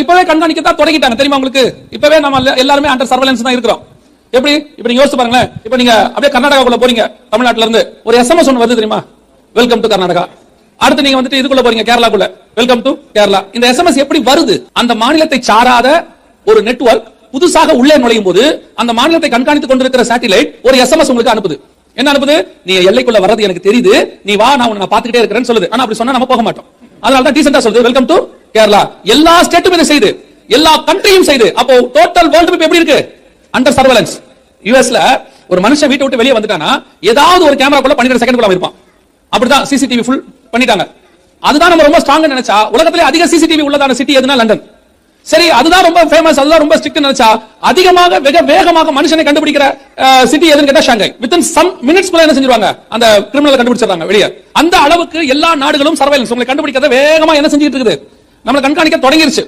இப்பவே கண்காணிக்க தான் தொடங்கிட்டாங்க தெரியுமா உங்களுக்கு? இப்பவே நம்ம எல்லாருமே அண்டர் சர்வேலன்ஸ் தான் இருக்கிறோம். எப்படி இப்ப நீங்க யோசிச்சு பாருங்களேன். இப்ப நீங்க அப்படியே கர்நாடகாக்குள்ள போறீங்க, தமிழ்நாட்டுல இருந்து ஒரு SMS ஒன்னு வருது தெரியுமா? Welcome to Karnataka. அடுத்து நீங்க வந்துட்டு இதுக்குள்ள போறீங்க கேரளாக்குள்ள, வெல்கம் டு கேரளா. இந்த SMS எப்படி வருது? அந்த மாநிலத்தை சாராத ஒரு நெட்வொர்க் புதுசாக உள்ளே நுழையும் போது அந்த மாநிலத்தை கண்காணித்துக் கொண்டிருக்கிற சேட்டிலைட் ஒரு SMS உங்களுக்கு அனுப்புது. என்ன அனுப்புது? நீ எல்லைக்குள்ள வர்றது எனக்கு தெரியுது, நீ வா, நான் உன்னை பாத்துக்கிட்டே இருக்கிறேன்னு சொல்லுது. ஆனா அப்படி சொன்னா நம்ம போக மாட்டோம். அதனால தான் டீசென்ட்டா சொல்லுது, வெல்கம் டு கேரளா. எல்லா ஸ்டேட்டும் இதை செய்து, எல்லா கண்ட்ரியும் செய்து. அப்போ டோட்டல் வேர்ல்ட் மேப் எப்படி இருக்கு? Under surveillance. யுஎஸ்ல ஒரு மனுஷன் வீட்டை விட்டு வெளியே வந்துட்டானா ஏதாவது ஒரு கேமராக்குள்ள 12 செகண்ட்குள்ள இருப்பான். அப்படிதான் சிசிடிவி ஃபுல் பண்ணிட்டாங்க. அதுதான் நம்ம ரொம்ப ஸ்ட்ராங்கா நினைச்சா உலகத்திலே அதிக சிசிடிவி உள்ளதான சிட்டி எதுனா லண்டன். சரி, அதுதான் ரொம்ப ஃபேமஸ், அதுதான் ரொம்ப ஸ்ட்ரிக்ட் நினைச்சா அதிகமாக வெக வேகமாக மனுஷனை கண்டுபிடிக்கிற சிட்டி எதுன்னு கேட்டா ஷாங்காய். வித்தின் சம் மினிட்ஸ் குள்ள என்ன செஞ்சிருவாங்க? அந்த கிரிமினலை கண்டுபிடிச்சிடறாங்க வெளியே. அந்த அளவுக்கு எல்லா நாடுகளும் சர்வேலன்ஸ் உங்களை கண்டுபிடிக்கிறத வேகமா என்ன செஞ்சிட்டு இருக்குது? நம்மளை கண்காணிக்க தொடங்கிருச்சு.